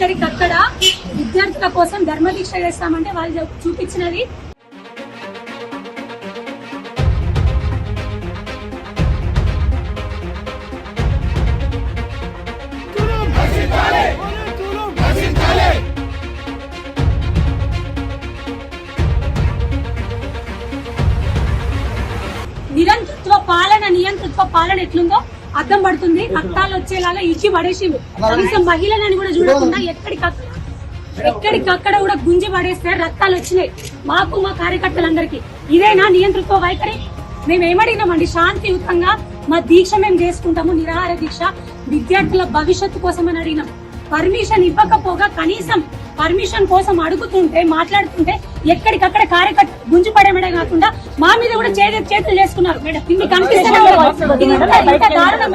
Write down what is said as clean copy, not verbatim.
ఎక్కడికక్కడ విద్యార్థుల కోసం ధర్మదీక్ష చేస్తామంటే వాళ్ళు చూపించినది నియంతృత్వ పాలన ఎట్లుందో అర్థం పడుతుంది. రక్తాలు వచ్చేలాగా ఇచ్చి పడేసిండు. కనీసం మహిళలని కూడా చూడకుండా ఎక్కడికక్కడ కూడా గుంజి పడేస్తే రక్తాలు వచ్చినాయి మాకు, మా కార్యకర్తలందరికీ. ఇదేనా నియంతృత్వ వైఖరి? మేము ఏమడిగినామండి, శాంతియుతంగా మా దీక్ష మేము చేసుకుంటాము, నిరాహార దీక్ష, విద్యార్థుల భవిష్యత్తు కోసం అని అడిగినాం. పర్మిషన్ ఇవ్వకపోగా కనీసం పర్మిషన్ కోసం అడుగుతుంటే మాట్లాడుతుంటే ఎక్కడికక్కడ కార్యకర్త గుంజి పడేయడమే కాకుండా మా మీద కూడా చేతులు చేసుకున్నారు. ఇన్ని కనిపిస్తున్నారు. దారుణం